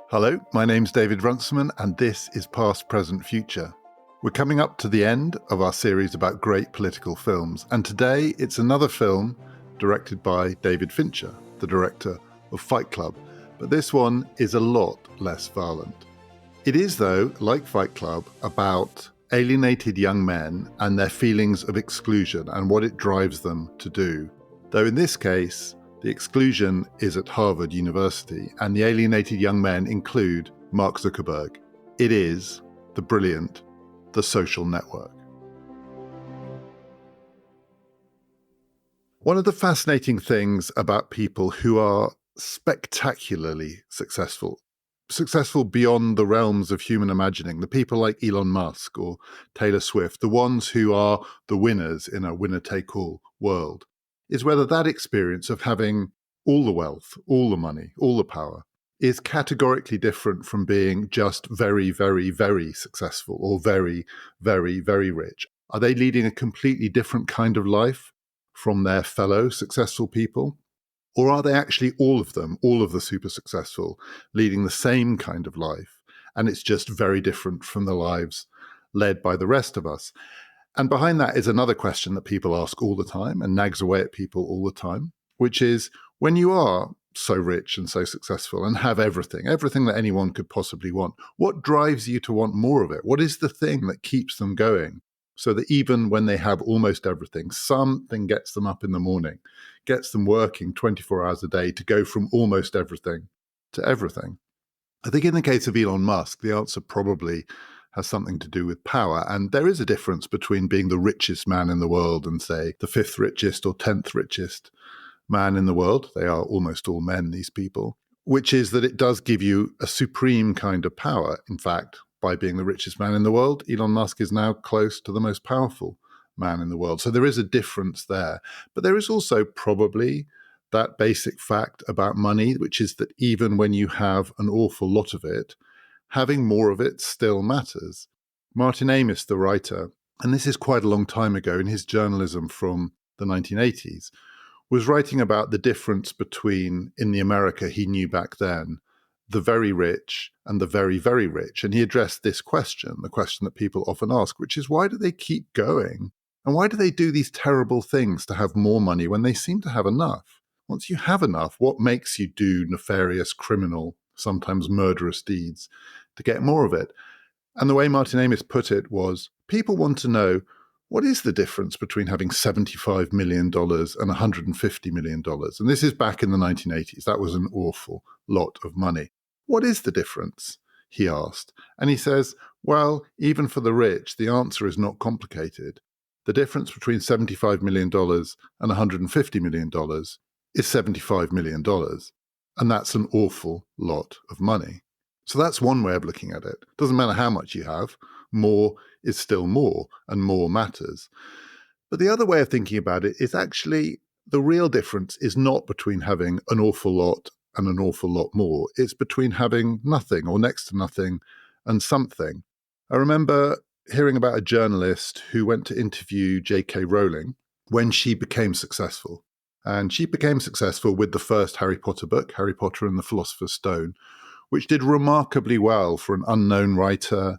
Hello, my name's David Runciman, and this is Past, Present, Future. We're coming up to the end of our series about great political films, and today it's another film directed by David Fincher, the director of Fight Club, but this one is a lot less violent. It is, though, like Fight Club, about alienated young men and their feelings of exclusion and what it drives them to do. Though in this case, the exclusion is at Harvard University, and the alienated young men include Mark Zuckerberg. It is the brilliant The Social Network. One of the fascinating things about people who are spectacularly successful beyond the realms of human imagining, the people like Elon Musk or Taylor Swift, the ones who are the winners in a winner-take-all world, is whether that experience of having all the wealth, all the money, all the power is categorically different from being just very, very, very successful or very, very, very rich. Are they leading a completely different kind of life from their fellow successful people? Or are they actually all of them, all of the super successful, leading the same kind of life? And it's just very different from the lives led by the rest of us. And behind that is another question that people ask all the time and nags away at people all the time, which is, when you are so rich and so successful and have everything that anyone could possibly want, what drives you to want more of it? What is the thing that keeps them going so that even when they have almost everything, something gets them up in the morning, gets them working 24 hours a day to go from almost everything to everything? I think in the case of Elon Musk, the answer probably has something to do with power. And there is a difference between being the richest man in the world and, say, the 5th richest or 10th richest man in the world. They are almost all men, these people, which is that it does give you a supreme kind of power. In fact, by being the richest man in the world, Elon Musk is now close to the most powerful man in the world. So there is a difference there. But there is also probably that basic fact about money, which is that even when you have an awful lot of it, having more of it still matters. Martin Amis, the writer, and this is quite a long time ago in his journalism from the 1980s, was writing about the difference between, in the America he knew back then, the very rich and the very, very rich. And he addressed this question, the question that people often ask, which is, why do they keep going? And why do they do these terrible things to have more money when they seem to have enough? Once you have enough, what makes you do nefarious, criminal, sometimes murderous deeds to get more of it? And the way Martin Amis put it was, people want to know, what is the difference between having $75 million and $150 million? And this is back in the 1980s. That was an awful lot of money. What is the difference? He asked. And he says, well, even for the rich, the answer is not complicated. The difference between $75 million and $150 million is $75 million. And that's an awful lot of money. So that's one way of looking at it. Doesn't matter how much you have, more is still more, and more matters. But the other way of thinking about it is actually the real difference is not between having an awful lot and an awful lot more. It's between having nothing or next to nothing and something. I remember hearing about a journalist who went to interview J.K. Rowling when she became successful. And she became successful with the first Harry Potter book, Harry Potter and the Philosopher's Stone, which did remarkably well for an unknown writer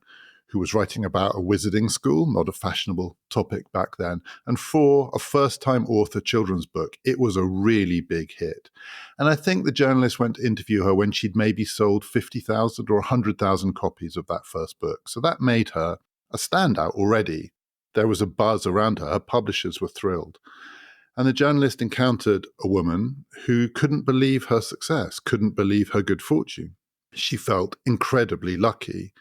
who was writing about a wizarding school, not a fashionable topic back then. And for a first-time author children's book, it was a really big hit. And I think the journalist went to interview her when she'd maybe sold 50,000 or 100,000 copies of that first book. So that made her a standout already. There was a buzz around her. Her publishers were thrilled. And the journalist encountered a woman who couldn't believe her success, couldn't believe her good fortune. She felt incredibly lucky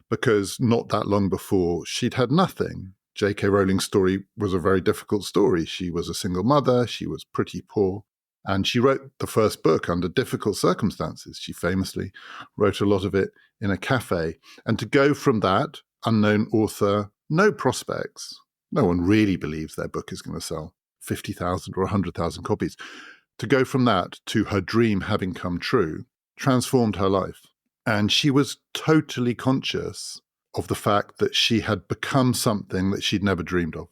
because not that long before, she'd had nothing. J.K. Rowling's story was a very difficult story. She was a single mother, she was pretty poor, and she wrote the first book under difficult circumstances. She famously wrote a lot of it in a cafe. And to go from that, unknown author, no prospects, no one really believes their book is going to sell 50,000 or 100,000 copies. To go from that to her dream having come true transformed her life. And she was totally conscious of the fact that she had become something that she'd never dreamed of.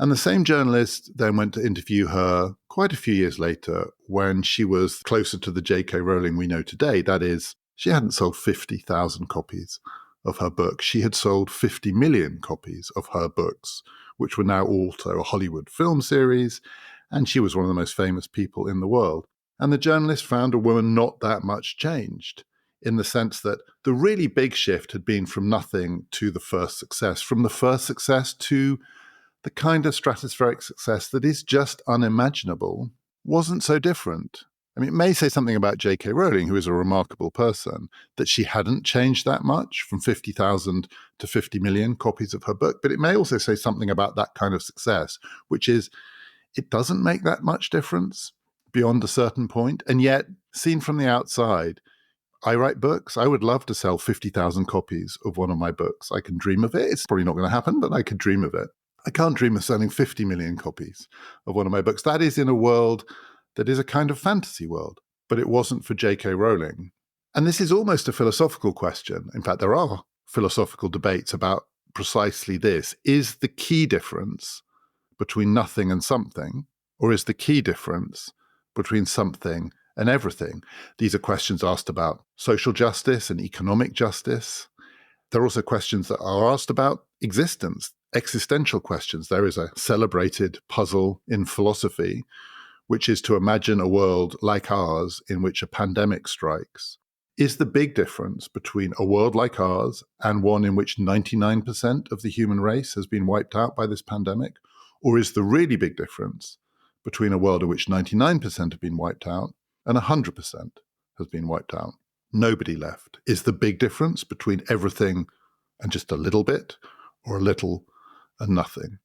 And the same journalist then went to interview her quite a few years later when she was closer to the J.K. Rowling we know today. That is, she hadn't sold 50,000 copies of her book. She had sold 50 million copies of her books, which were now also a Hollywood film series, and she was one of the most famous people in the world. And the journalist found a woman not that much changed, in the sense that the really big shift had been from nothing to the first success, from the first success to the kind of stratospheric success that is just unimaginable, wasn't so different. I mean, it may say something about J.K. Rowling, who is a remarkable person, that she hadn't changed that much from 50,000 to 50 million copies of her book, but it may also say something about that kind of success, which is it doesn't make that much difference beyond a certain point. And yet, seen from the outside, I write books. I would love to sell 50,000 copies of one of my books. I can dream of it. It's probably not going to happen, but I could dream of it. I can't dream of selling 50 million copies of one of my books. That is in a world that is a kind of fantasy world, but it wasn't for J.K. Rowling. And this is almost a philosophical question. In fact, there are philosophical debates about precisely this. Is the key difference between nothing and something, or is the key difference between something and everything? These are questions asked about social justice and economic justice. There are also questions that are asked about existence, existential questions. There is a celebrated puzzle in philosophy, which is to imagine a world like ours in which a pandemic strikes. Is the big difference between a world like ours and one in which 99% of the human race has been wiped out by this pandemic? Or is the really big difference between a world in which 99% have been wiped out and 100% has been wiped out? Nobody left. Is the big difference between everything and just a little bit, or a little and nothing?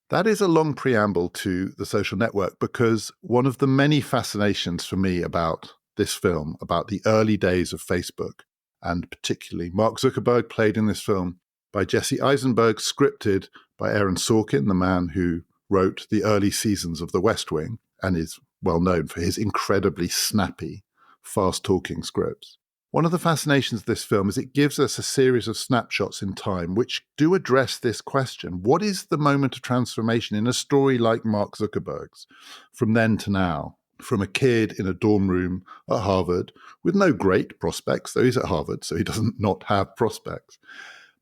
That is a long preamble to The Social Network, because one of the many fascinations for me about this film, about the early days of Facebook, and particularly Mark Zuckerberg, played in this film by Jesse Eisenberg, scripted by Aaron Sorkin, the man who wrote the early seasons of The West Wing and is well known for his incredibly snappy, fast-talking scripts. One of the fascinations of this film is it gives us a series of snapshots in time which do address this question. What is the moment of transformation in a story like Mark Zuckerberg's, from then to now? From a kid in a dorm room at Harvard with no great prospects, though he's at Harvard, so he doesn't not have prospects.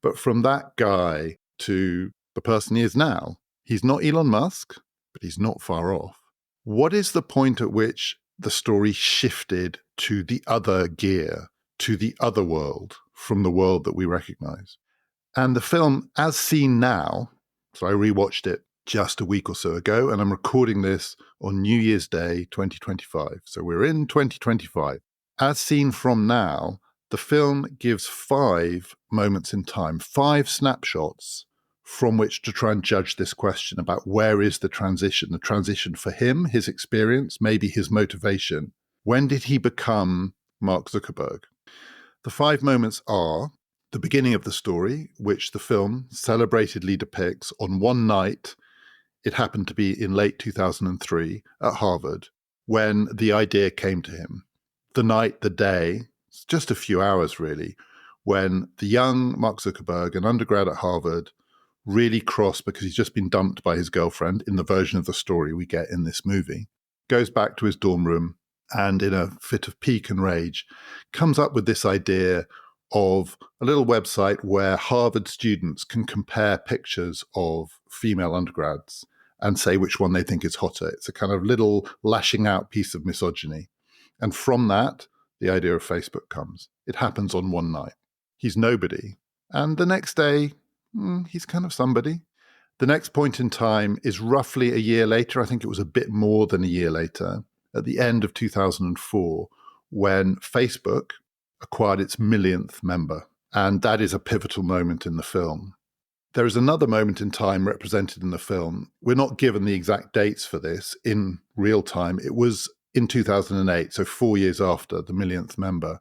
But from that guy to the person he is now, he's not Elon Musk, but he's not far off. What is the point at which the story shifted to the other gear, to the other world, from the world that we recognize? And the film, as seen now, so I rewatched it just a week or so ago, and I'm recording this on New Year's Day 2025. So we're in 2025. As seen from now, the film gives 5 moments in time, 5 snapshots from which to try and judge this question about where is the transition for him, his experience, maybe his motivation. When did he become Mark Zuckerberg? The 5 moments are the beginning of the story, which the film celebratedly depicts on one night. It happened to be in late 2003 at Harvard when the idea came to him. The night, the day, just a few hours really, when the young Mark Zuckerberg, an undergrad at Harvard, really cross because he's just been dumped by his girlfriend in the version of the story we get in this movie, goes back to his dorm room and in a fit of pique and rage comes up with this idea of a little website where Harvard students can compare pictures of female undergrads and say which one they think is hotter. It's a kind of little lashing out piece of misogyny. And from that, the idea of Facebook comes. It happens on one night. He's nobody. And the next day, he's kind of somebody. The next point in time is roughly a year later. I think it was a bit more than a year later, at the end of 2004, when Facebook acquired its millionth member. And that is a pivotal moment in the film. There is another moment in time represented in the film. We're not given the exact dates for this in real time. It was in 2008, so 4 years after the millionth member,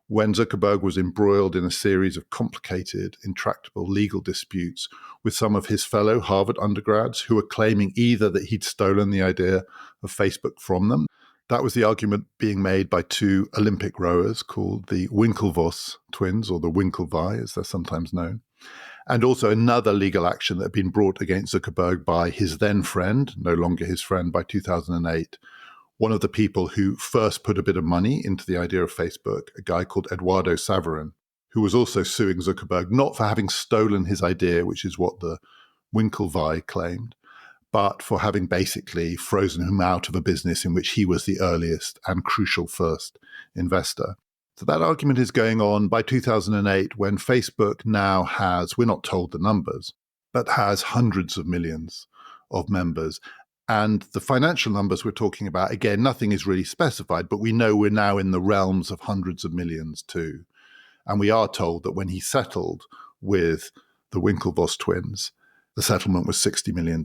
when Zuckerberg was embroiled in a series of complicated, intractable legal disputes with some of his fellow Harvard undergrads who were claiming either that he'd stolen the idea of Facebook from them. That was the argument being made by 2 Olympic rowers called the Winklevoss twins, or the Winklevi as they're sometimes known. And also another legal action that had been brought against Zuckerberg by his then friend, no longer his friend by 2008, one of the people who first put a bit of money into the idea of Facebook, a guy called Eduardo Saverin, who was also suing Zuckerberg, not for having stolen his idea, which is what the Winklevi claimed, but for having basically frozen him out of a business in which he was the earliest and crucial first investor. So that argument is going on by 2008 when Facebook now has, we're not told the numbers, but has hundreds of millions of members. And the financial numbers we're talking about, again, nothing is really specified, but we know we're now in the realms of hundreds of millions too. And we are told that when he settled with the Winklevoss twins, the settlement was $60 million.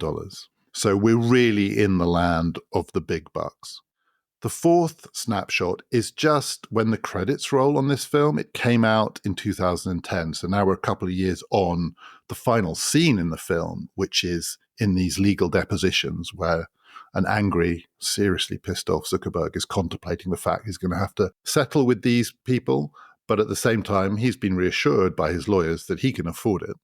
So we're really in the land of the big bucks. The fourth snapshot is just when the credits roll on this film. It came out in 2010. So now we're a couple of years on the final scene in the film, which is in these legal depositions where an angry, seriously pissed off Zuckerberg is contemplating the fact he's going to have to settle with these people. But at the same time, he's been reassured by his lawyers that he can afford it.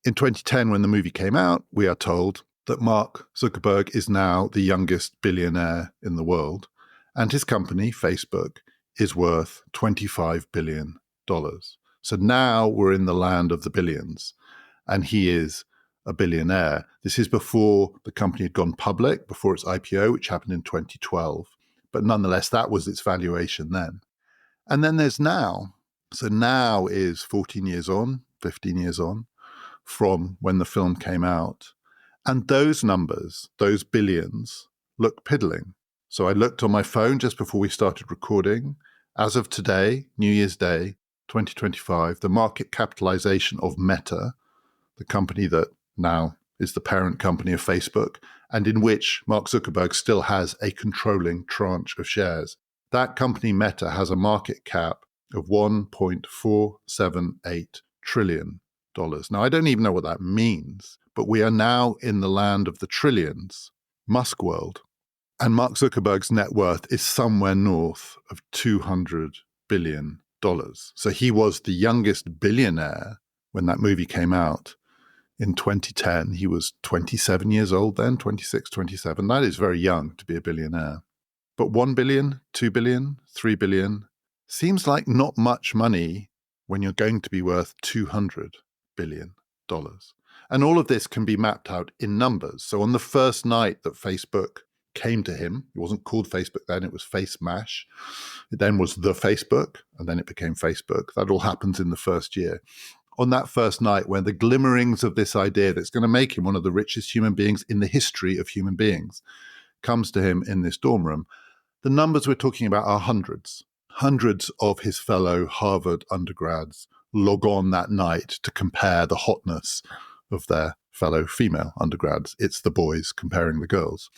In 2010, when the movie came out, we are told that Mark Zuckerberg is now the youngest billionaire in the world. And his company, Facebook, is worth $25 billion. So now we're in the land of the billions, and he is a billionaire. This is before the company had gone public, before its IPO, which happened in 2012. But nonetheless, that was its valuation then. And then there's now. So now is 14 years on, 15 years on from when the film came out. And those numbers, those billions, look piddling. So I looked on my phone just before we started recording. As of today, New Year's Day, 2025, the market capitalization of Meta, the company that now is the parent company of Facebook, and in which Mark Zuckerberg still has a controlling tranche of shares. That company, Meta, has a market cap of $1.478 trillion. Now, I don't even know what that means, but we are now in the land of the trillions, Musk world. And Mark Zuckerberg's net worth is somewhere north of $200 billion. So he was the youngest billionaire when that movie came out in 2010. He was 27 years old then, 26, 27. That is very young to be a billionaire. But 1 billion, 2 billion, 3 billion seems like not much money when you're going to be worth $200 billion. And all of this can be mapped out in numbers. So on the first night that Facebook came to him, it wasn't called Facebook then, it was FaceMash. It then was the Facebook, and then it became Facebook. That all happens in the first year. On that first night, when the glimmerings of this idea that's going to make him one of the richest human beings in the history of human beings comes to him in this dorm room, the numbers we're talking about are hundreds. Hundreds of his fellow Harvard undergrads log on that night to compare the hotness of their fellow female undergrads. It's the boys comparing the girls.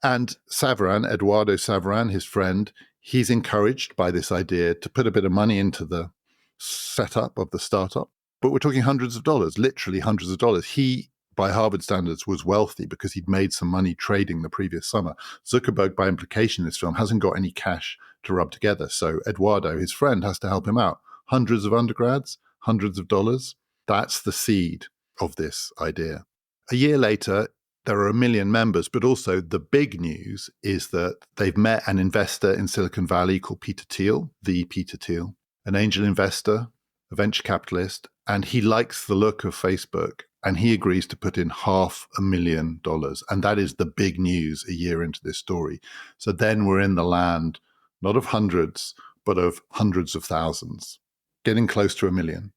And Saverin, Eduardo Saverin, his friend, he's encouraged by this idea to put a bit of money into the setup of the startup. But we're talking hundreds of dollars, literally hundreds of dollars. He, by Harvard standards, was wealthy because he'd made some money trading the previous summer. Zuckerberg, by implication in this film, hasn't got any cash to rub together. So Eduardo, his friend, has to help him out. Hundreds of undergrads, hundreds of dollars. That's the seed of this idea. A year later, there are 1 million members, but also the big news is that they've met an investor in Silicon Valley called Peter Thiel, an angel investor, a venture capitalist, and he likes the look of Facebook, and he agrees to put in $500,000. And that is the big news a year into this story. So then we're in the land, not of hundreds, but of hundreds of thousands, getting close to 1 million.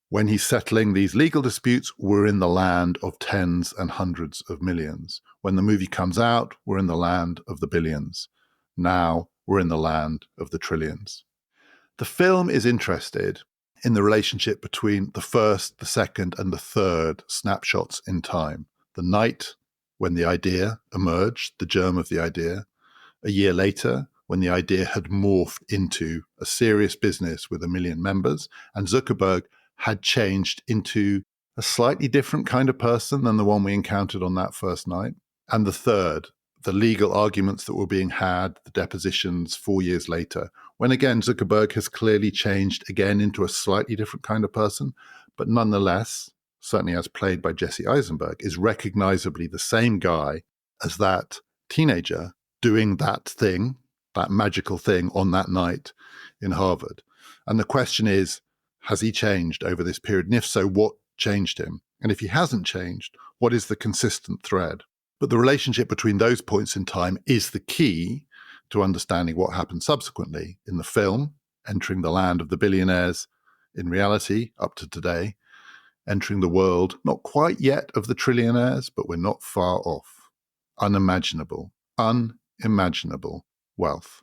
When he's settling these legal disputes, we're in the land of tens and hundreds of millions. When the movie comes out, we're in the land of the billions. Now we're in the land of the trillions. The film is interested in the relationship between the first, the second, and the third snapshots in time. The night when the idea emerged, the germ of the idea. A year later, when the idea had morphed into a serious business with 1 million members, and Zuckerberg had changed into a slightly different kind of person than the one we encountered on that first night. And the third, the legal arguments that were being had, the depositions 4 years later, when again Zuckerberg has clearly changed again into a slightly different kind of person, but nonetheless certainly as played by Jesse Eisenberg, is recognizably the same guy as that teenager doing that thing, that magical thing on that night in Harvard. And the question is, has he changed over this period? And if so, what changed him? And if he hasn't changed, what is the consistent thread? But the relationship between those points in time is the key to understanding what happened subsequently in the film, entering the land of the billionaires, in reality, up to today, entering the world, not quite yet of the trillionaires, but we're not far off. Unimaginable wealth.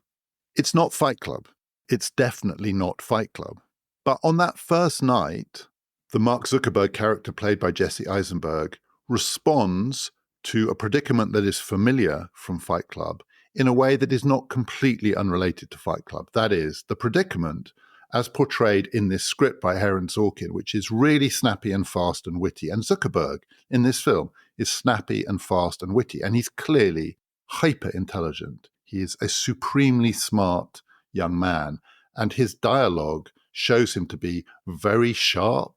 It's not Fight Club. It's definitely not Fight Club. But on that first night, the Mark Zuckerberg character played by Jesse Eisenberg responds to a predicament that is familiar from Fight Club in a way that is not completely unrelated to Fight Club. That is, the predicament as portrayed in this script by Aaron Sorkin, which is really snappy and fast and witty. And Zuckerberg in this film is snappy and fast and witty. And he's clearly hyper intelligent. He is a supremely smart young man. And his dialogue shows him to be very sharp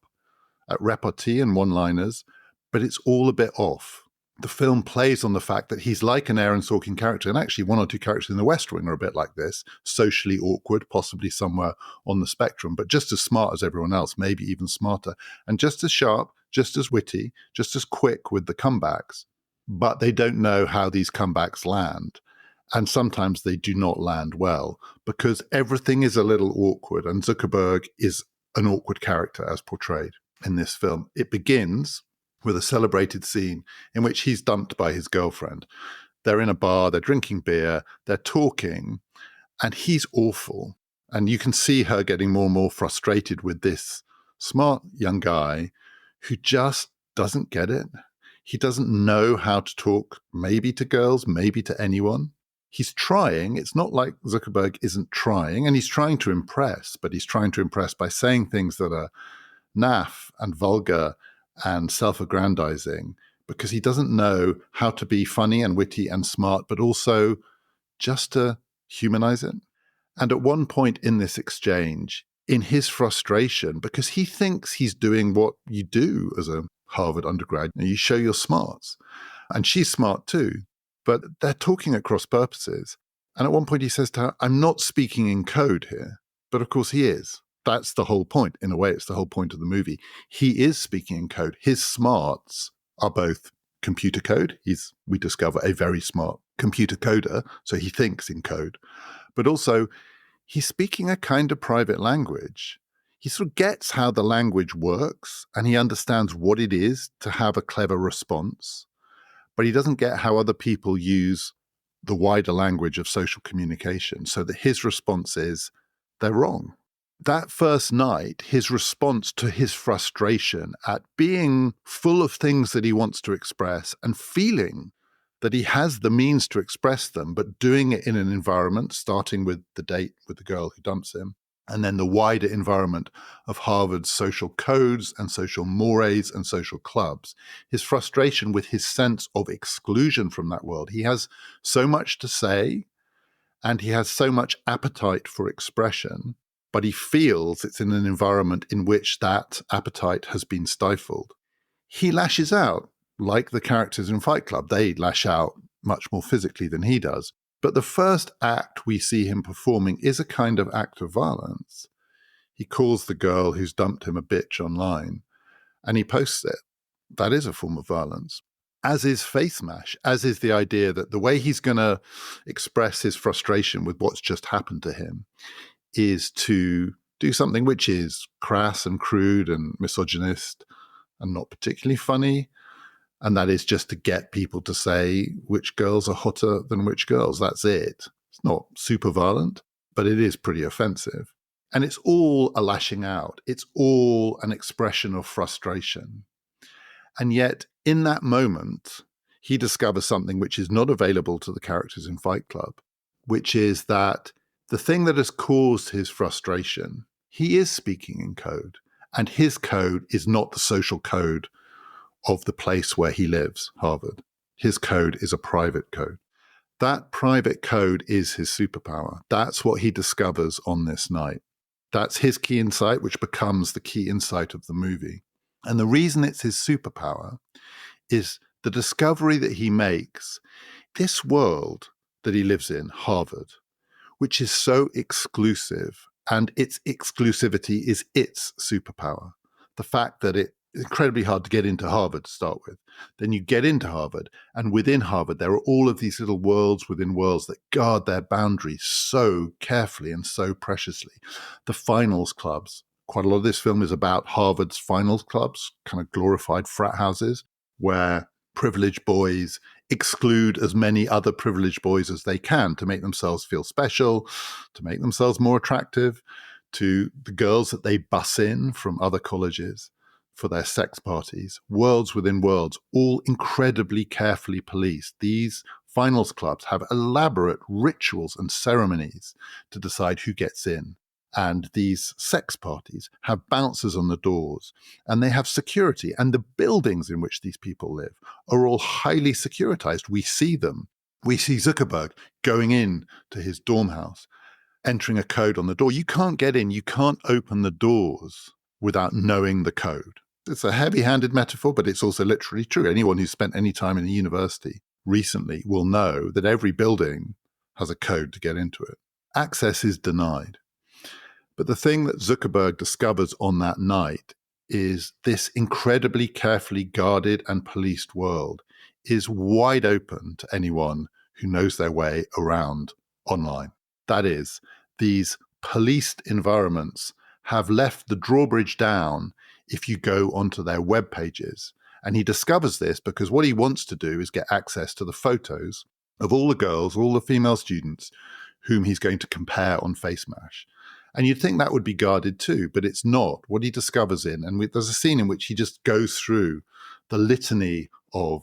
at repartee and one-liners, but it's all a bit off. The film plays on the fact that he's like an Aaron Sorkin character, and actually one or two characters in The West Wing are a bit like this, socially awkward, possibly somewhere on the spectrum, but just as smart as everyone else, maybe even smarter, and just as sharp, just as witty, just as quick with the comebacks. But they don't know how these comebacks land. And sometimes they do not land well because everything is a little awkward, and Zuckerberg is an awkward character as portrayed in this film. It begins with a celebrated scene in which he's dumped by his girlfriend. They're in a bar, they're drinking beer, they're talking, and he's awful. And you can see her getting more and more frustrated with this smart young guy who just doesn't get it. He doesn't know how to talk, maybe to girls, maybe to anyone. He's trying. It's not like Zuckerberg isn't trying, and he's trying to impress, but he's trying to impress by saying things that are naff and vulgar and self-aggrandizing, because he doesn't know how to be funny and witty and smart, but also just to humanize it. And at one point in this exchange, in his frustration, because he thinks he's doing what you do as a Harvard undergrad, you show your smarts. And she's smart too, but they're talking at cross purposes. And at one point he says to her, "I'm not speaking in code here." But of course he is. That's the whole point. In a way, it's the whole point of the movie. He is speaking in code. His smarts are both computer code. We discover, a very smart computer coder, so he thinks in code. But also, he's speaking a kind of private language. He sort of gets how the language works, and he understands what it is to have a clever response. But he doesn't get how other people use the wider language of social communication, so that his response is, they're wrong. That first night, his response to his frustration at being full of things that he wants to express and feeling that he has the means to express them, but doing it in an environment, starting with the date with the girl who dumps him, and then the wider environment of Harvard's social codes and social mores and social clubs, his frustration with his sense of exclusion from that world. He has so much to say, and he has so much appetite for expression, but he feels it's in an environment in which that appetite has been stifled. He lashes out, like the characters in Fight Club. They lash out much more physically than he does. But the first act we see him performing is a kind of act of violence. He calls the girl who's dumped him a bitch online, and he posts it. That is a form of violence. As is face mash, as is the idea that the way he's going to express his frustration with what's just happened to him is to do something which is crass and crude and misogynist and not particularly funny. And that is just to get people to say which girls are hotter than which girls. That's it. It's not super violent, but it is pretty offensive. And it's all a lashing out. It's all an expression of frustration. And yet, in that moment, he discovers something which is not available to the characters in Fight Club, which is that the thing that has caused his frustration, he is speaking in code, and his code is not the social code of the place where he lives, Harvard. His code is a private code. That private code is his superpower. That's what he discovers on this night. That's his key insight, which becomes the key insight of the movie. And the reason it's his superpower is the discovery that he makes. This world that he lives in, Harvard, which is so exclusive, and its exclusivity is its superpower. The fact that it's incredibly hard to get into Harvard to start with. Then you get into Harvard, and within Harvard, there are all of these little worlds within worlds that guard their boundaries so carefully and so preciously. The finals clubs. Quite a lot of this film is about Harvard's finals clubs, kind of glorified frat houses, where privileged boys exclude as many other privileged boys as they can to make themselves feel special, to make themselves more attractive to the girls that they bus in from other colleges for their sex parties. Worlds within worlds, all incredibly carefully policed. These finals clubs have elaborate rituals and ceremonies to decide who gets in. And these sex parties have bouncers on the doors, and they have security. And the buildings in which these people live are all highly securitized. We see them. We see Zuckerberg going in to his dorm house, entering a code on the door. You can't get in. You can't open the doors without knowing the code. It's a heavy-handed metaphor, but it's also literally true. Anyone who's spent any time in a university recently will know that every building has a code to get into it. Access is denied. But the thing that Zuckerberg discovers on that night is this incredibly carefully guarded and policed world is wide open to anyone who knows their way around online. That is, these policed environments have left the drawbridge down if you go onto their web pages. And he discovers this because what he wants to do is get access to the photos of all the girls, all the female students whom he's going to compare on FaceMash. And you'd think that would be guarded too, but it's not. What he discovers there's a scene in which he just goes through the litany of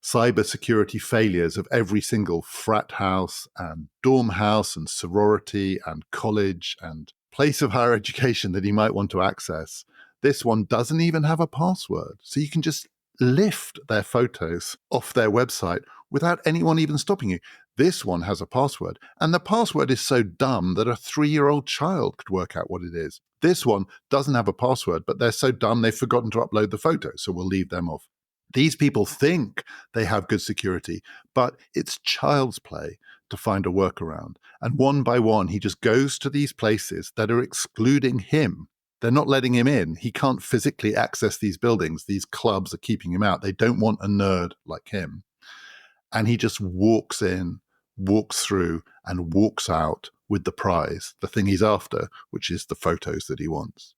cybersecurity failures of every single frat house and dorm house and sorority and college and place of higher education that he might want to access. This one doesn't even have a password. So you can just lift their photos off their website without anyone even stopping you. This one has a password, and the password is so dumb that a 3-year-old child could work out what it is. This one doesn't have a password, but they're so dumb they've forgotten to upload the photo, so we'll leave them off. These people think they have good security, but it's child's play to find a workaround. And one by one, he just goes to these places that are excluding him. They're not letting him in. He can't physically access these buildings. These clubs are keeping him out. They don't want a nerd like him. And he just walks in, walks through, and walks out with the prize, the thing he's after, which is the photos that he wants.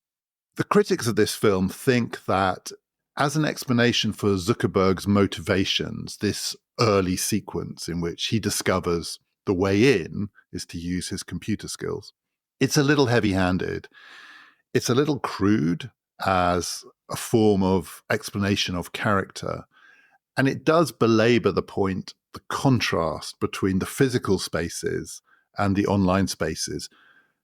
The critics of this film think that as an explanation for Zuckerberg's motivations, this early sequence in which he discovers the way in is to use his computer skills, it's a little heavy-handed. It's a little crude as a form of explanation of character. And it does belabor the point, the contrast between the physical spaces and the online spaces.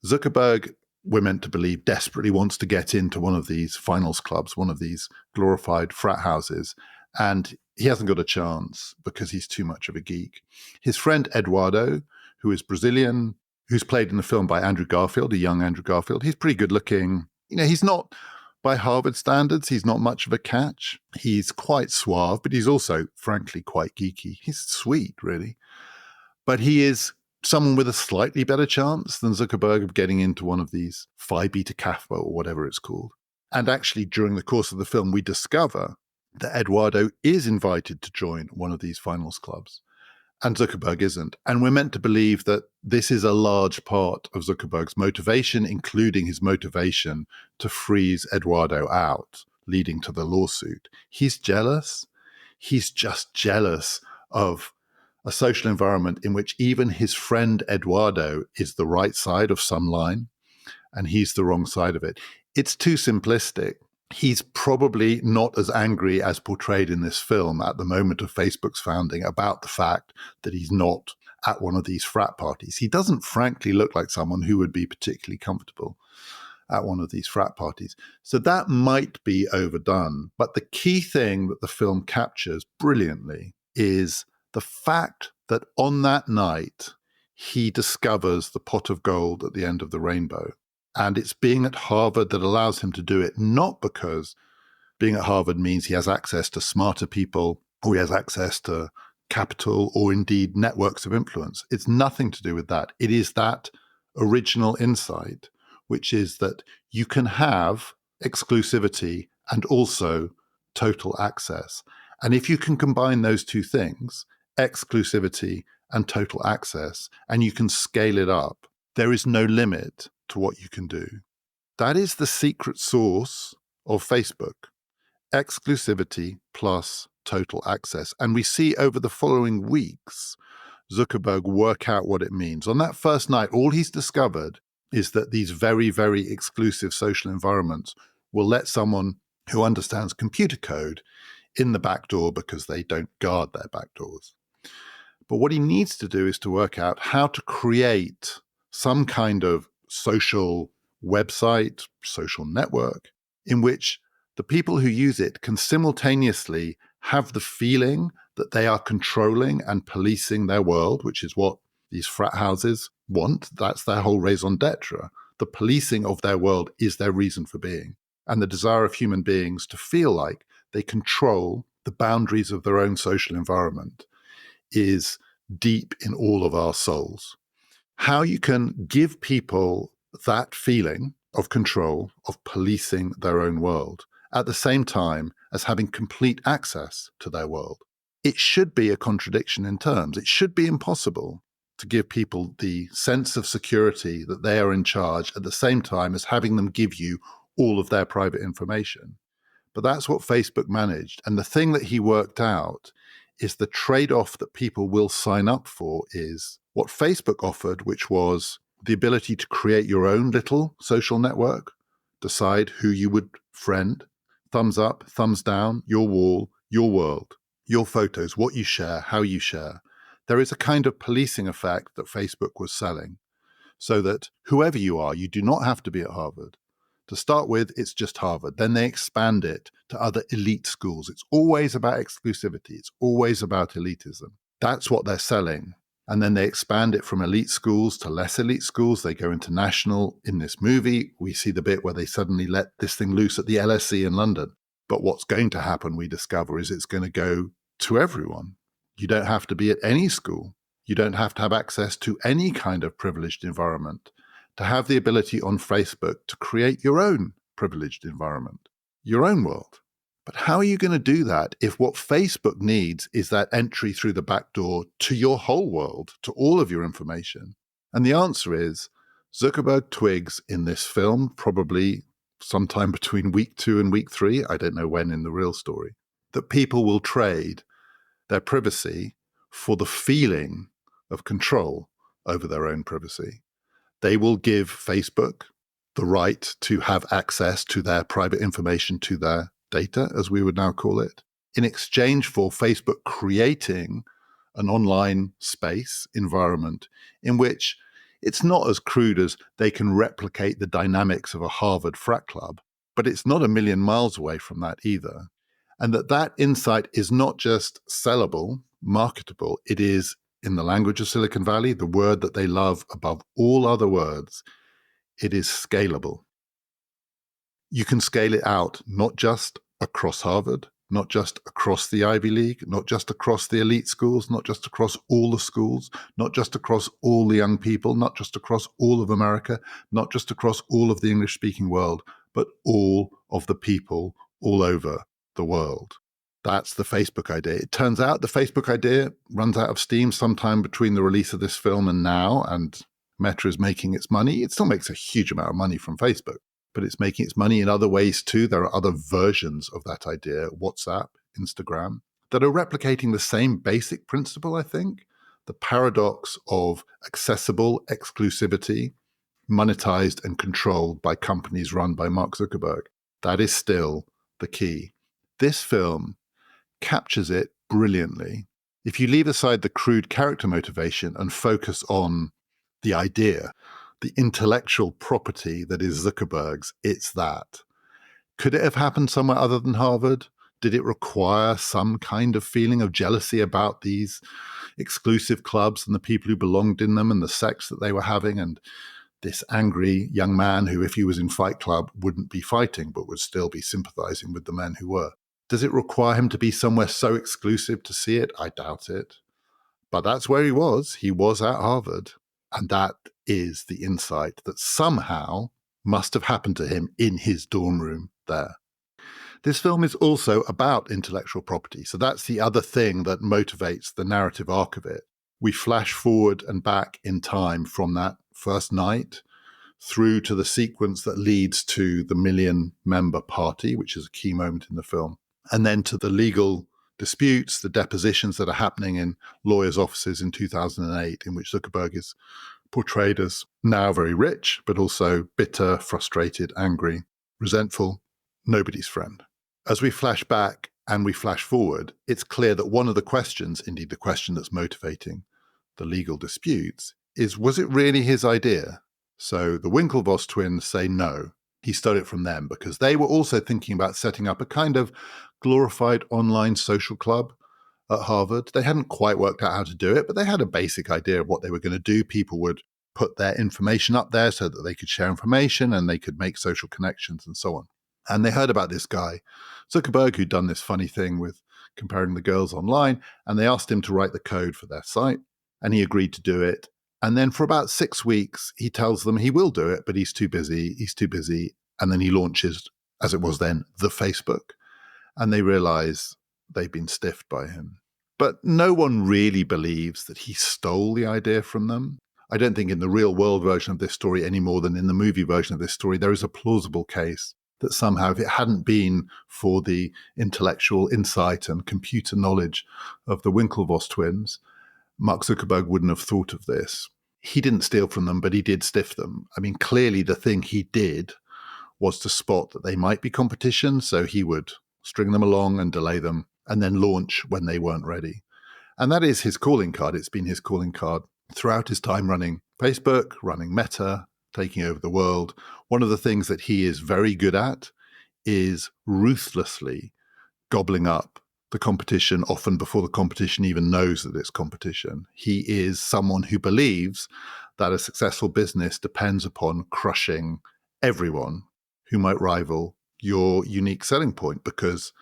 Zuckerberg, we're meant to believe, desperately wants to get into one of these finals clubs, one of these glorified frat houses, and he hasn't got a chance because he's too much of a geek. His friend Eduardo, who is Brazilian, who's played in the film by Andrew Garfield, a young Andrew Garfield, he's pretty good looking. He's not, by Harvard standards, he's not much of a catch. He's quite suave, but he's also, frankly, quite geeky. He's sweet, really. But he is someone with a slightly better chance than Zuckerberg of getting into one of these Phi Beta Kappa or whatever it's called. And actually, during the course of the film, we discover that Eduardo is invited to join one of these finals clubs, and Zuckerberg isn't. And we're meant to believe that this is a large part of Zuckerberg's motivation, including his motivation to freeze Eduardo out, leading to the lawsuit. He's jealous. He's just jealous of a social environment in which even his friend Eduardo is the right side of some line, and he's the wrong side of it. It's too simplistic. He's probably not as angry as portrayed in this film at the moment of Facebook's founding about the fact that he's not at one of these frat parties. He doesn't frankly look like someone who would be particularly comfortable at one of these frat parties. So that might be overdone. But the key thing that the film captures brilliantly is the fact that on that night, he discovers the pot of gold at the end of the rainbow. And it's being at Harvard that allows him to do it, not because being at Harvard means he has access to smarter people, or he has access to capital, or indeed networks of influence. It's nothing to do with that. It is that original insight, which is that you can have exclusivity and also total access. And if you can combine those two things, exclusivity and total access, and you can scale it up, there is no limit to what you can do. That is the secret sauce of Facebook. Exclusivity plus total access. And we see over the following weeks, Zuckerberg work out what it means. On that first night, all he's discovered is that these very, very exclusive social environments will let someone who understands computer code in the back door because they don't guard their back doors. But what he needs to do is to work out how to create some kind of social website, social network, in which the people who use it can simultaneously have the feeling that they are controlling and policing their world, which is what these frat houses want. That's their whole raison d'etre. The policing of their world is their reason for being. And the desire of human beings to feel like they control the boundaries of their own social environment is deep in all of our souls. How you can give people that feeling of control, of policing their own world, at the same time as having complete access to their world. It should be a contradiction in terms. It should be impossible to give people the sense of security that they are in charge at the same time as having them give you all of their private information. But that's what Facebook managed. And the thing that he worked out is the trade-off that people will sign up for is what Facebook offered, which was the ability to create your own little social network, decide who you would friend, thumbs up, thumbs down, your wall, your world, your photos, what you share, how you share. There is a kind of policing effect that Facebook was selling, so that whoever you are, you do not have to be at Harvard. To start with, it's just Harvard. Then they expand it to other elite schools. It's always about exclusivity. It's always about elitism. That's what they're selling. And then they expand it from elite schools to less elite schools. They go international. In this movie, we see the bit where they suddenly let this thing loose at the LSE in London. But what's going to happen, we discover, is it's going to go to everyone. You don't have to be at any school. You don't have to have access to any kind of privileged environment to have the ability on Facebook to create your own privileged environment, your own world. But how are you going to do that if what Facebook needs is that entry through the back door to your whole world, to all of your information? And the answer is Zuckerberg twigs in this film, probably sometime between week 2 and week 3, I don't know when in the real story, that people will trade their privacy for the feeling of control over their own privacy. They will give Facebook the right to have access to their private information, to their data, as we would now call it, in exchange for Facebook creating an online space environment in which it's not as crude as they can replicate the dynamics of a Harvard frat club, but it's not a million miles away from that either. And that insight is not just sellable, marketable, it is, in the language of Silicon Valley, the word that they love above all other words, it is scalable. You can scale it out, not just across Harvard, not just across the Ivy League, not just across the elite schools, not just across all the schools, not just across all the young people, not just across all of America, not just across all of the English-speaking world, but all of the people all over the world. That's the Facebook idea. It turns out the Facebook idea runs out of steam sometime between the release of this film and now, and Meta is making its money. It still makes a huge amount of money from Facebook, but it's making its money in other ways too. There are other versions of that idea, WhatsApp, Instagram, that are replicating the same basic principle, I think. The paradox of accessible exclusivity, monetized and controlled by companies run by Mark Zuckerberg. That is still the key. This film captures it brilliantly. If you leave aside the crude character motivation and focus on the idea, the intellectual property that is Zuckerberg's, it's that. Could it have happened somewhere other than Harvard? Did it require some kind of feeling of jealousy about these exclusive clubs and the people who belonged in them and the sex that they were having and this angry young man who, if he was in Fight Club, wouldn't be fighting, but would still be sympathizing with the men who were. Does it require him to be somewhere so exclusive to see it? I doubt it. But that's where he was. He was at Harvard. And that is the insight that somehow must have happened to him in his dorm room there. This film is also about intellectual property. So that's the other thing that motivates the narrative arc of it. We flash forward and back in time from that first night through to the sequence that leads to the million-member party, which is a key moment in the film, and then to the legal disputes, the depositions that are happening in lawyers' offices in 2008, in which Zuckerberg is portrayed as now very rich, but also bitter, frustrated, angry, resentful, nobody's friend. As we flash back and we flash forward, it's clear that one of the questions, indeed the question that's motivating the legal disputes, is, was it really his idea? So the Winklevoss twins say no, he stole it from them, because they were also thinking about setting up a kind of glorified online social club at Harvard. They hadn't quite worked out how to do it, but they had a basic idea of what they were going to do. People would put their information up there so that they could share information and they could make social connections and so on. And they heard about this guy, Zuckerberg, who'd done this funny thing with comparing the girls online, and they asked him to write the code for their site, and he agreed to do it. And then for about 6 weeks, he tells them he will do it, but he's too busy, and then he launches, as it was then, the Facebook, and they realize they've been stiffed by him. But no one really believes that he stole the idea from them. I don't think in the real world version of this story, any more than in the movie version of this story, there is a plausible case that somehow, if it hadn't been for the intellectual insight and computer knowledge of the Winklevoss twins, Mark Zuckerberg wouldn't have thought of this. He didn't steal from them, but he did stiff them. I mean, clearly the thing he did was to spot that they might be competition, so he would string them along and delay them, and then launch when they weren't ready. And that is his calling card. It's been his calling card throughout his time running Facebook, running Meta, taking over the world. One of the things that he is very good at is ruthlessly gobbling up the competition, often before the competition even knows that it's competition. He is someone who believes that a successful business depends upon crushing everyone who might rival your unique selling point, because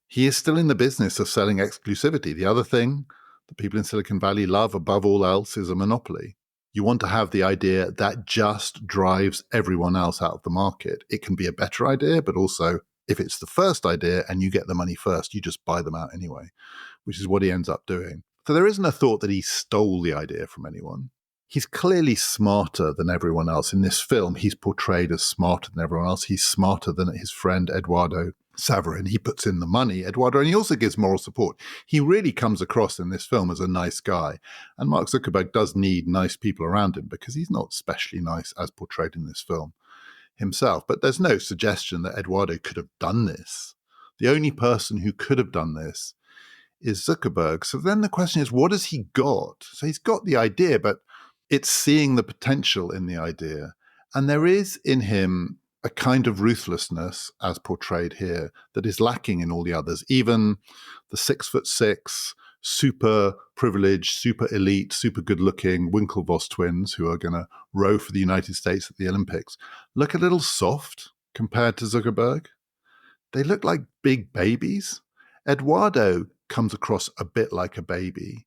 he is still in the business of selling exclusivity. The other thing that people in Silicon Valley love above all else is a monopoly. You want to have the idea that just drives everyone else out of the market. It can be a better idea, but also if it's the first idea and you get the money first, you just buy them out anyway, which is what he ends up doing. So there isn't a thought that he stole the idea from anyone. He's clearly smarter than everyone else. In this film, he's portrayed as smarter than everyone else. He's smarter than his friend Eduardo Saverin. He puts in the money, Eduardo, and he also gives moral support. He really comes across in this film as a nice guy. And Mark Zuckerberg does need nice people around him, because he's not especially nice as portrayed in this film himself. But there's no suggestion that Eduardo could have done this. The only person who could have done this is Zuckerberg. So then the question is, what has he got? So he's got the idea, but it's seeing the potential in the idea. And there is in him a kind of ruthlessness, as portrayed here, that is lacking in all the others. Even the 6'6", super privileged, super elite, super good-looking Winklevoss twins who are going to row for the United States at the Olympics look a little soft compared to Zuckerberg. They look like big babies. Eduardo comes across a bit like a baby.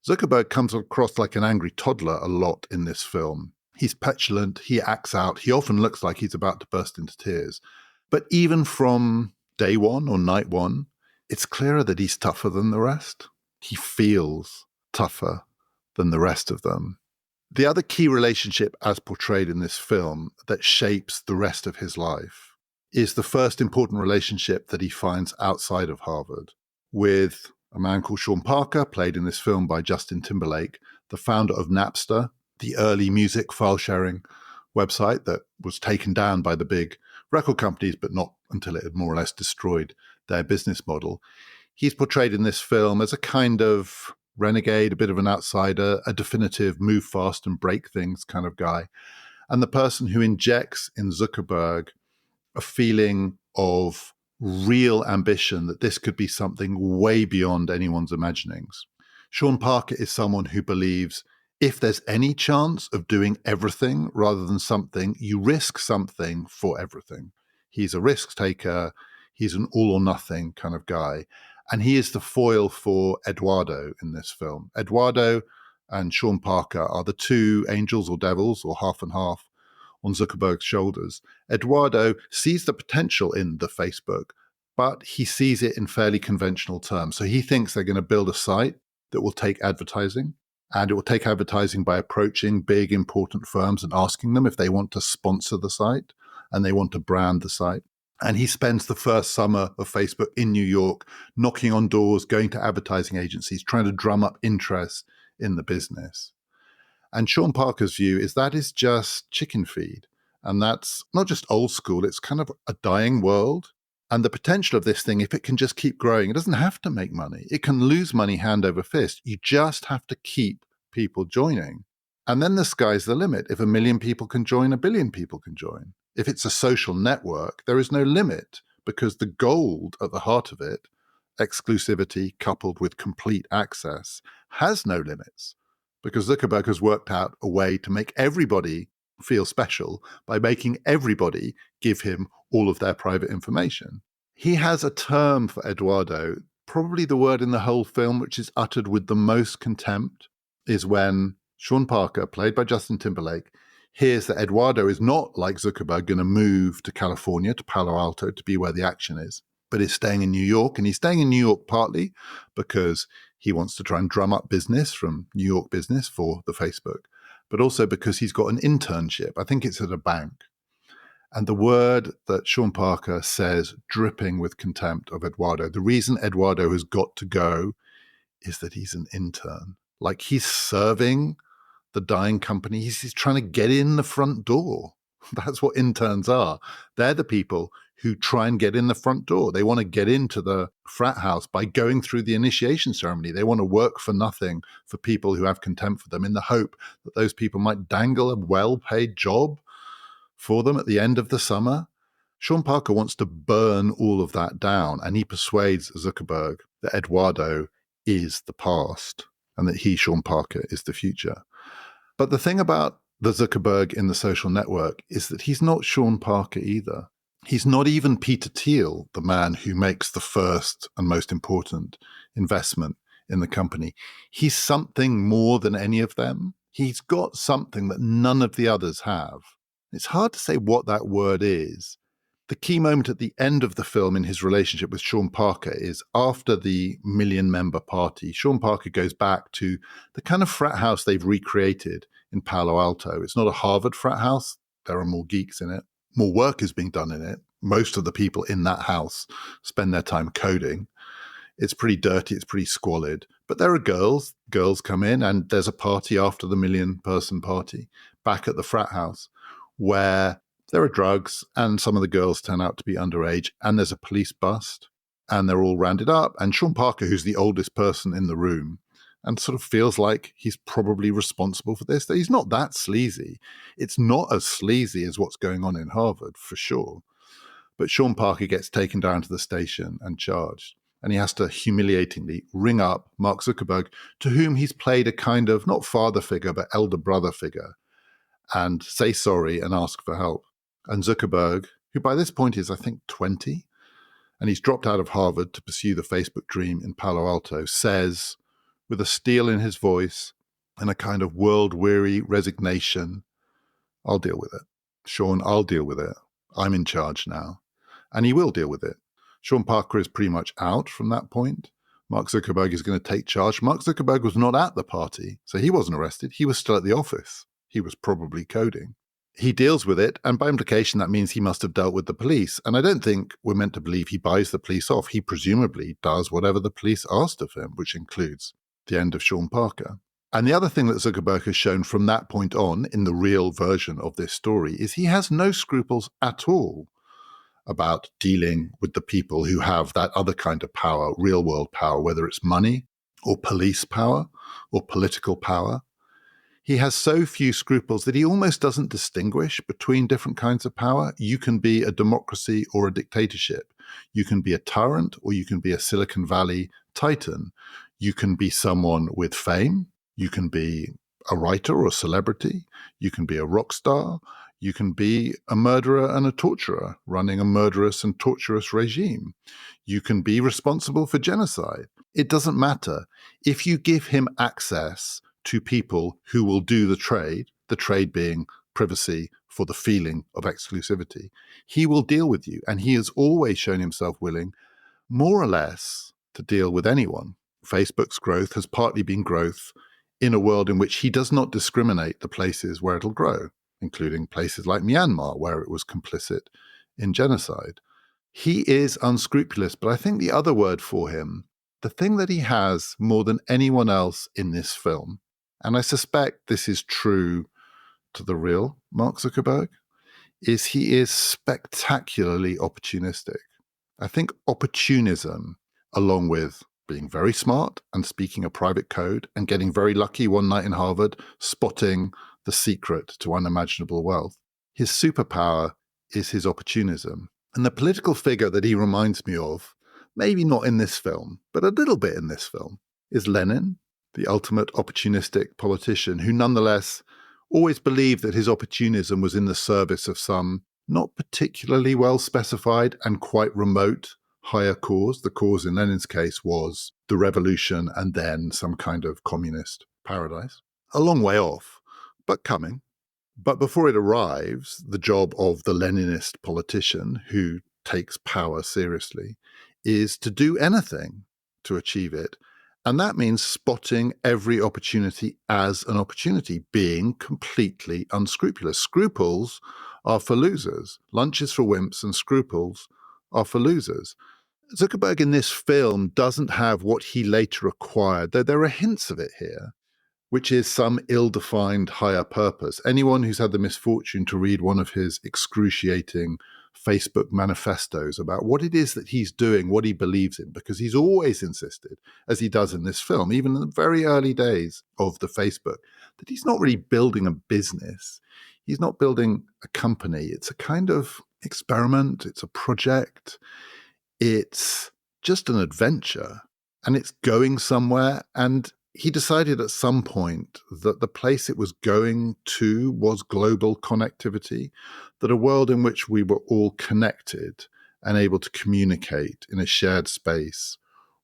Zuckerberg comes across like an angry toddler a lot in this film. He's petulant, he acts out, he often looks like he's about to burst into tears. But even from day one or night one, it's clearer that he's tougher than the rest. He feels tougher than the rest of them. The other key relationship as portrayed in this film that shapes the rest of his life is the first important relationship that he finds outside of Harvard with a man called Sean Parker, played in this film by Justin Timberlake, the founder of Napster, the early music file-sharing website that was taken down by the big record companies, but not until it had more or less destroyed their business model. He's portrayed in this film as a kind of renegade, a bit of an outsider, a definitive move fast and break things kind of guy, and the person who injects in Zuckerberg a feeling of real ambition that this could be something way beyond anyone's imaginings. Sean Parker is someone who believes If there's any chance of doing everything rather than something, you risk something for everything. He's a risk taker. He's an all or nothing kind of guy. And he is the foil for Eduardo in this film. Eduardo and Sean Parker are the two angels or devils or half and half on Zuckerberg's shoulders. Eduardo sees the potential in the Facebook, but he sees it in fairly conventional terms. So he thinks they're going to build a site that will take advertising. And it will take advertising by approaching big, important firms and asking them if they want to sponsor the site and they want to brand the site. And he spends the first summer of Facebook in New York, knocking on doors, going to advertising agencies, trying to drum up interest in the business. And Sean Parker's view is that is just chicken feed. And that's not just old school, it's kind of a dying world. And the potential of this thing, if it can just keep growing, it doesn't have to make money. It can lose money hand over fist. You just have to keep people joining. And then the sky's the limit. If 1 million people can join, 1 billion people can join. If it's a social network, there is no limit because the gold at the heart of it, exclusivity coupled with complete access, has no limits because Zuckerberg has worked out a way to make everybody feel special by making everybody give him all of their private information. He has a term for Eduardo, probably the word in the whole film which is uttered with the most contempt, is when Sean Parker, played by Justin Timberlake, hears that Eduardo is not, like Zuckerberg, going to move to California, to Palo Alto, to be where the action is, but is staying in New York. And he's staying in New York partly because he wants to try and drum up business from New York business for the Facebook, but also because he's got an internship. I think it's at a bank. And the word that Sean Parker says, dripping with contempt of Eduardo, the reason Eduardo has got to go is that he's an intern. Like he's serving the dying company. He's trying to get in the front door. That's what interns are. They're the people who try and get in the front door. They want to get into the frat house by going through the initiation ceremony. They want to work for nothing for people who have contempt for them in the hope that those people might dangle a well-paid job for them at the end of the summer. Sean Parker wants to burn all of that down, and he persuades Zuckerberg that Eduardo is the past and that he, Sean Parker, is the future. But the thing about the Zuckerberg in the social network is that he's not Sean Parker either. He's not even Peter Thiel, the man who makes the first and most important investment in the company. He's something more than any of them. He's got something that none of the others have. It's hard to say what that word is. The key moment at the end of the film in his relationship with Sean Parker is after the 1 million member party, Sean Parker goes back to the kind of frat house they've recreated in Palo Alto. It's not a Harvard frat house. There are more geeks in it. More work is being done in it. Most of the people in that house spend their time coding. It's pretty dirty. It's pretty squalid. But there are girls. Girls come in and there's a party after the 1 million person party back at the frat house where there are drugs and some of the girls turn out to be underage and there's a police bust and they're all rounded up. And Sean Parker, who's the oldest person in the room and sort of feels like he's probably responsible for this, that he's not that sleazy. It's not as sleazy as what's going on in Harvard, for sure. But Sean Parker gets taken down to the station and charged. And he has to humiliatingly ring up Mark Zuckerberg, to whom he's played a kind of, not father figure, but elder brother figure, and say sorry and ask for help. And Zuckerberg, who by this point is, I think, 20, and he's dropped out of Harvard to pursue the Facebook dream in Palo Alto, says, with a steel in his voice and a kind of world-weary resignation, I'll deal with it. Sean, I'll deal with it. I'm in charge now. And he will deal with it. Sean Parker is pretty much out from that point. Mark Zuckerberg is going to take charge. Mark Zuckerberg was not at the party, so he wasn't arrested. He was still at the office. He was probably coding. He deals with it, and by implication, that means he must have dealt with the police. And I don't think we're meant to believe he buys the police off. He presumably does whatever the police asked of him, which includes the end of Sean Parker. And the other thing that Zuckerberg has shown from that point on in the real version of this story is he has no scruples at all about dealing with the people who have that other kind of power, real world power, whether it's money or police power or political power. He has so few scruples that he almost doesn't distinguish between different kinds of power. You can be a democracy or a dictatorship. You can be a tyrant or you can be a Silicon Valley titan. You can be someone with fame. You can be a writer or a celebrity. You can be a rock star. You can be a murderer and a torturer running a murderous and torturous regime. You can be responsible for genocide. It doesn't matter. If you give him access to people who will do the trade being privacy for the feeling of exclusivity, he will deal with you. And he has always shown himself willing, more or less, to deal with anyone. Facebook's growth has partly been growth in a world in which he does not discriminate the places where it'll grow, including places like Myanmar, where it was complicit in genocide. He is unscrupulous, but I think the other word for him, the thing that he has more than anyone else in this film, and I suspect this is true to the real Mark Zuckerberg, is he is spectacularly opportunistic. I think opportunism, along with being very smart and speaking a private code and getting very lucky one night in Harvard, spotting the secret to unimaginable wealth, his superpower is his opportunism. And the political figure that he reminds me of, maybe not in this film, but a little bit in this film, is Lenin, the ultimate opportunistic politician who nonetheless always believed that his opportunism was in the service of some not particularly well specified and quite remote higher cause. The cause in Lenin's case was the revolution and then some kind of communist paradise. A long way off, but coming. But before it arrives, the job of the Leninist politician who takes power seriously is to do anything to achieve it. And that means spotting every opportunity as an opportunity, being completely unscrupulous. Scruples are for losers. Lunch is for wimps and scruples are for losers. Zuckerberg in this film doesn't have what he later acquired, though there are hints of it here, which is some ill-defined higher purpose. Anyone who's had the misfortune to read one of his excruciating Facebook manifestos about what it is that he's doing, what he believes in, because he's always insisted, as he does in this film, even in the very early days of the Facebook, that he's not really building a business. He's not building a company. It's a kind of experiment. It's a project. It's just an adventure, and it's going somewhere. And he decided at some point that the place it was going to was global connectivity, that a world in which we were all connected and able to communicate in a shared space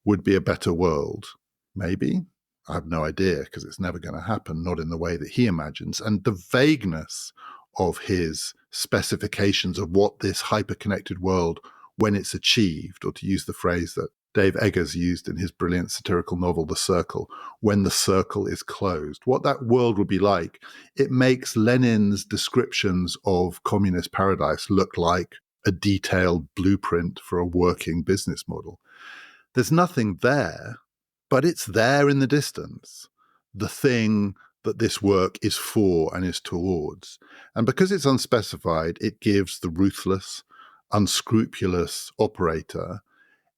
would be a better world. Maybe. I have no idea, because it's never going to happen, not in the way that he imagines. And the vagueness of his specifications of what this hyper-connected world, when it's achieved, or to use the phrase that Dave Eggers used in his brilliant satirical novel, The Circle, when the circle is closed, what that world would be like, it makes Lenin's descriptions of communist paradise look like a detailed blueprint for a working business model. There's nothing there, but it's there in the distance, the thing that this work is for and is towards. And because it's unspecified, it gives the ruthless, unscrupulous operator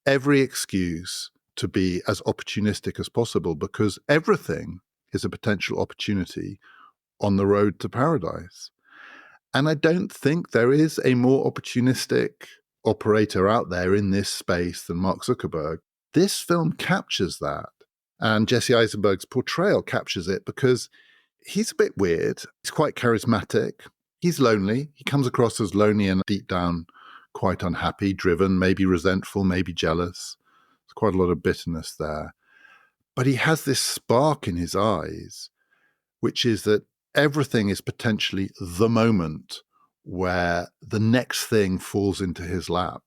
every excuse to be as opportunistic as possible, because everything is a potential opportunity on the road to paradise. And I don't think there is a more opportunistic operator out there in this space than Mark Zuckerberg. This film captures that. And Jesse Eisenberg's portrayal captures it because he's a bit weird. He's quite charismatic. He's lonely. He comes across as lonely and deep down quite unhappy, driven, maybe resentful, maybe jealous. There's quite a lot of bitterness there. But he has this spark in his eyes, which is that everything is potentially the moment where the next thing falls into his lap.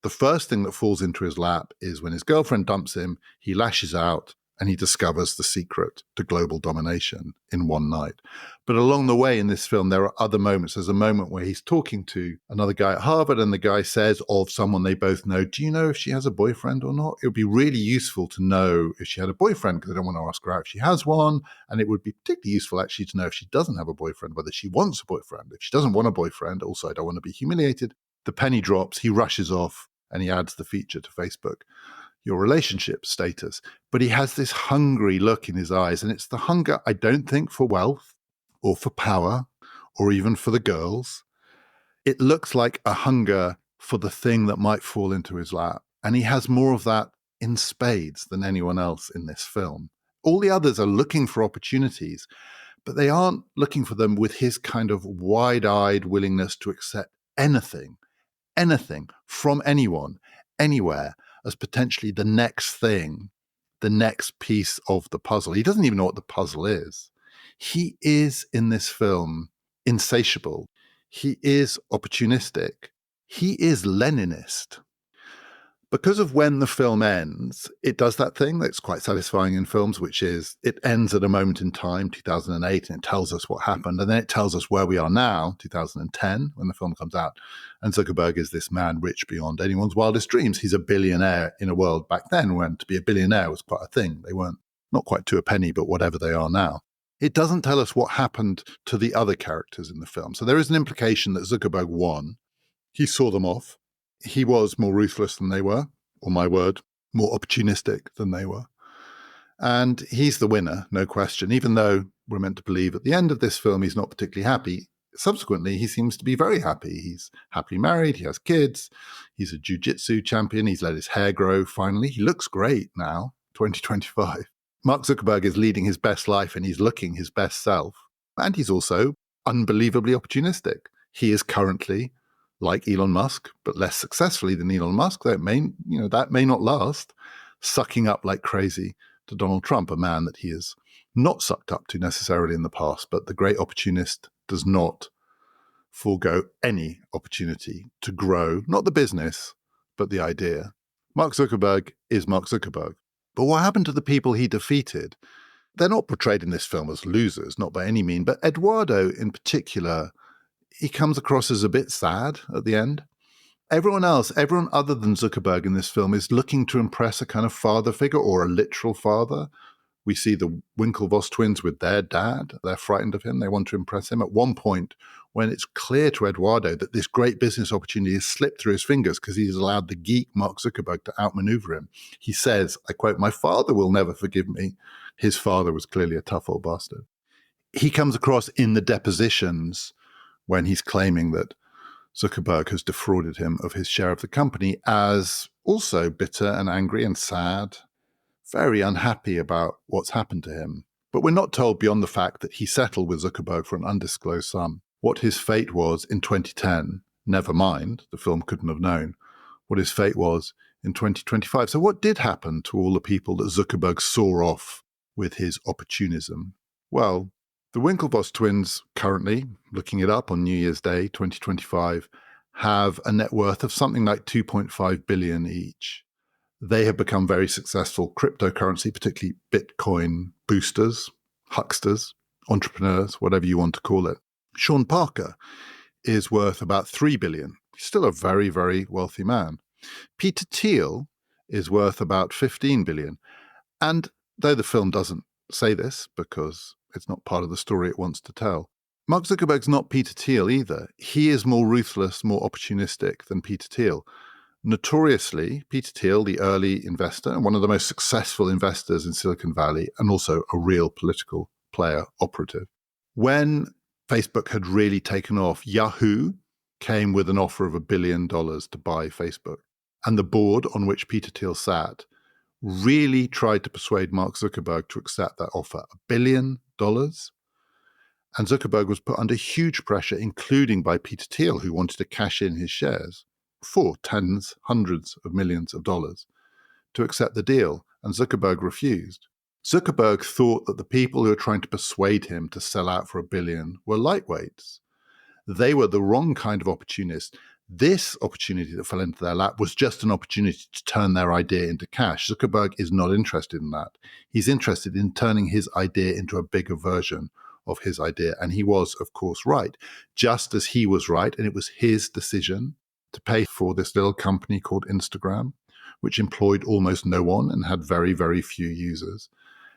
The first thing that falls into his lap is when his girlfriend dumps him, he lashes out, and he discovers the secret to global domination in one night. But along the way in this film, there are other moments. There's a moment where he's talking to another guy at Harvard, and the guy says of someone they both know, do you know if she has a boyfriend or not? It would be really useful to know if she had a boyfriend, because I don't want to ask her out if she has one. And it would be particularly useful actually to know if she doesn't have a boyfriend, whether she wants a boyfriend. If she doesn't want a boyfriend, also I don't want to be humiliated. The penny drops, he rushes off, and he adds the feature to Facebook, your relationship status. But he has this hungry look in his eyes, and it's the hunger, I don't think, for wealth or for power or even for the girls. It looks like a hunger for the thing that might fall into his lap. And he has more of that in spades than anyone else in this film. All the others are looking for opportunities, but they aren't looking for them with his kind of wide-eyed willingness to accept anything from anyone, anywhere, as potentially the next thing, the next piece of the puzzle. He doesn't even know what the puzzle is. He is, in this film, insatiable. He is opportunistic. He is Leninist. Because of when the film ends, it does that thing that's quite satisfying in films, which is it ends at a moment in time, 2008, and it tells us what happened. And then it tells us where we are now, 2010, when the film comes out. And Zuckerberg is this man rich beyond anyone's wildest dreams. He's a billionaire in a world back then when to be a billionaire was quite a thing. They weren't not quite to a penny, but whatever they are now. It doesn't tell us what happened to the other characters in the film. So there is an implication that Zuckerberg won. He saw them off. He was more ruthless than they were, or my word, more opportunistic than they were. And he's the winner, no question, even though we're meant to believe at the end of this film he's not particularly happy. Subsequently, he seems to be very happy. He's happily married, he has kids, he's a jiu-jitsu champion, he's let his hair grow finally. He looks great now, 2025. Mark Zuckerberg is leading his best life and he's looking his best self. And he's also unbelievably opportunistic. He is currently like Elon Musk, but less successfully than Elon Musk. That may not last, sucking up like crazy to Donald Trump, a man that he has not sucked up to necessarily in the past, but the great opportunist does not forego any opportunity to grow, not the business, but the idea. Mark Zuckerberg is Mark Zuckerberg. But what happened to the people he defeated? They're not portrayed in this film as losers, not by any means, but Eduardo in particular, he comes across as a bit sad at the end. Everyone other than Zuckerberg in this film is looking to impress a kind of father figure or a literal father. We see the Winklevoss twins with their dad. They're frightened of him. They want to impress him. At one point, when it's clear to Eduardo that this great business opportunity has slipped through his fingers because he's allowed the geek Mark Zuckerberg to outmaneuver him, he says, I quote, "My father will never forgive me." His father was clearly a tough old bastard. He comes across in the depositions when he's claiming that Zuckerberg has defrauded him of his share of the company as also bitter and angry and sad, very unhappy about what's happened to him. But we're not told beyond the fact that he settled with Zuckerberg for an undisclosed sum. What his fate was in 2010, never mind, the film couldn't have known, what his fate was in 2025. So what did happen to all the people that Zuckerberg saw off with his opportunism? Well, the Winklevoss twins currently, looking it up on New Year's Day 2025, have a net worth of something like 2.5 billion each. They have become very successful cryptocurrency, particularly Bitcoin boosters, hucksters, entrepreneurs, whatever you want to call it. Sean Parker is worth about 3 billion. He's still a very, very wealthy man. Peter Thiel is worth about 15 billion. And though the film doesn't say this because it's not part of the story it wants to tell, Mark Zuckerberg's not Peter Thiel either. He is more ruthless, more opportunistic than Peter Thiel. Notoriously, Peter Thiel, the early investor and one of the most successful investors in Silicon Valley, and also a real political player, operative. When Facebook had really taken off, Yahoo came with an offer of $1 billion to buy Facebook. And the board on which Peter Thiel sat really tried to persuade Mark Zuckerberg to accept that offer, $1 billion. And Zuckerberg was put under huge pressure, including by Peter Thiel, who wanted to cash in his shares for tens, hundreds of millions of dollars to accept the deal. And Zuckerberg refused. Zuckerberg thought that the people who were trying to persuade him to sell out for $1 billion were lightweights. They were the wrong kind of opportunists. This opportunity that fell into their lap was just an opportunity to turn their idea into cash. Zuckerberg is not interested in that. He's interested in turning his idea into a bigger version of his idea. And he was, of course, right. Just as he was right, and it was his decision to pay for this little company called Instagram, which employed almost no one and had very, very few users,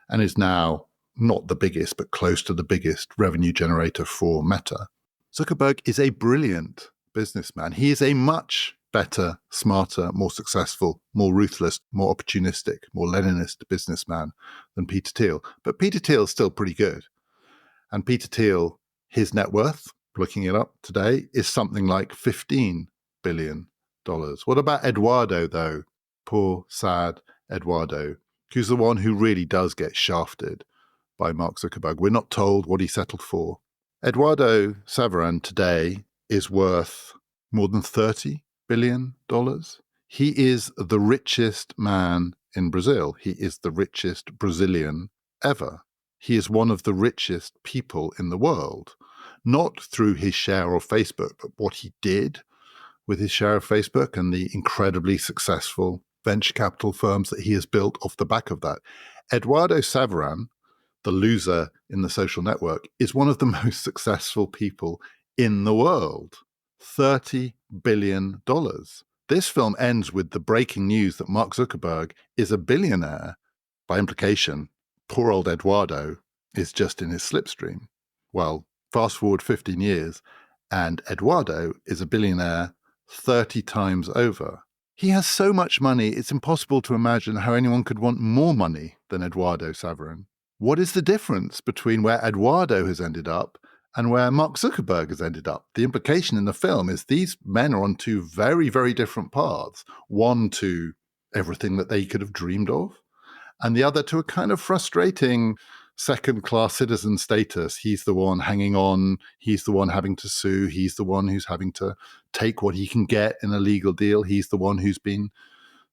and is now not the biggest, but close to the biggest revenue generator for Meta. Zuckerberg is a brilliant businessman. He is a much better, smarter, more successful, more ruthless, more opportunistic, more Leninist businessman than Peter Thiel. But Peter Thiel is still pretty good. And Peter Thiel, his net worth, looking it up today, is something like $15 billion. What about Eduardo, though? Poor, sad Eduardo, who's the one who really does get shafted by Mark Zuckerberg. We're not told what he settled for. Eduardo Saverin today is worth more than $30 billion. He is the richest man in Brazil. He is the richest Brazilian ever. He is one of the richest people in the world, not through his share of Facebook, but what he did with his share of Facebook and the incredibly successful venture capital firms that he has built off the back of that. Eduardo Saverin, the loser in the social network, is one of the most successful people in the world. $30 billion. This film ends with the breaking news that Mark Zuckerberg is a billionaire. By implication, poor old Eduardo is just in his slipstream. Well, fast forward 15 years, and Eduardo is a billionaire 30 times over. He has so much money, it's impossible to imagine how anyone could want more money than Eduardo Saverin. What is the difference between where Eduardo has ended up and where Mark Zuckerberg has ended up? The implication in the film is these men are on two very, very different paths. One to everything that they could have dreamed of, and the other to a kind of frustrating second-class citizen status. He's the one hanging on. He's the one having to sue. He's the one who's having to take what he can get in a legal deal. He's the one who's been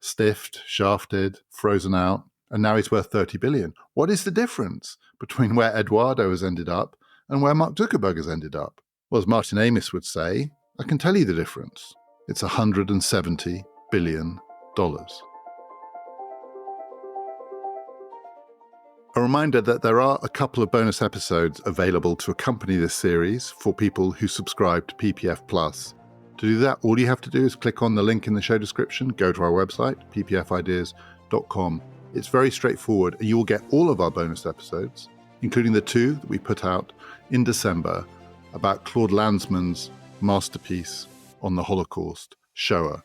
stiffed, shafted, frozen out, and now he's worth $30 billion. What is the difference between where Eduardo has ended up and where Mark Zuckerberg has ended up? Well, as Martin Amis would say, I can tell you the difference. It's $170 billion. A reminder that there are a couple of bonus episodes available to accompany this series for people who subscribe to PPF Plus. To do that, all you have to do is click on the link in the show description, go to our website, ppfideas.com. It's very straightforward, and you will get all of our bonus episodes, including the two that we put out in December about Claude Lanzmann's masterpiece on the Holocaust, Shoah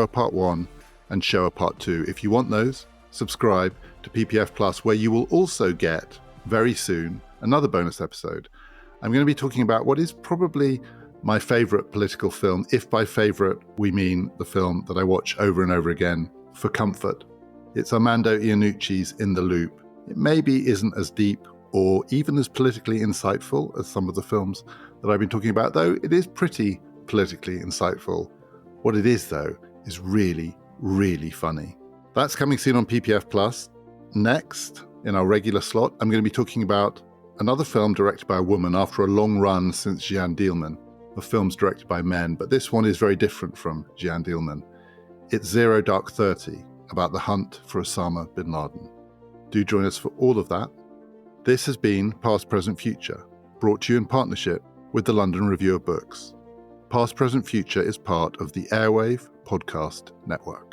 Part 1 and Shoah Part 2. If you want those, subscribe to PPF Plus, where you will also get, very soon, another bonus episode. I'm going to be talking about what is probably my favorite political film, if by favorite we mean the film that I watch over and over again for comfort. It's Armando Iannucci's In the Loop. It maybe isn't as deep or even as politically insightful as some of the films that I've been talking about, though it is pretty politically insightful. What it is, though, is really, really funny. That's coming soon on PPF Plus. Next, in our regular slot, I'm going to be talking about another film directed by a woman after a long run since Jeanne Dielman of films directed by men, but this one is very different from Jeanne Dielman. It's Zero Dark 30, about the hunt for Osama bin Laden. Do join us for all of that. This has been Past, Present, Future, brought to you in partnership with the London Review of Books. Past, Present, Future is part of the Airwave podcast network.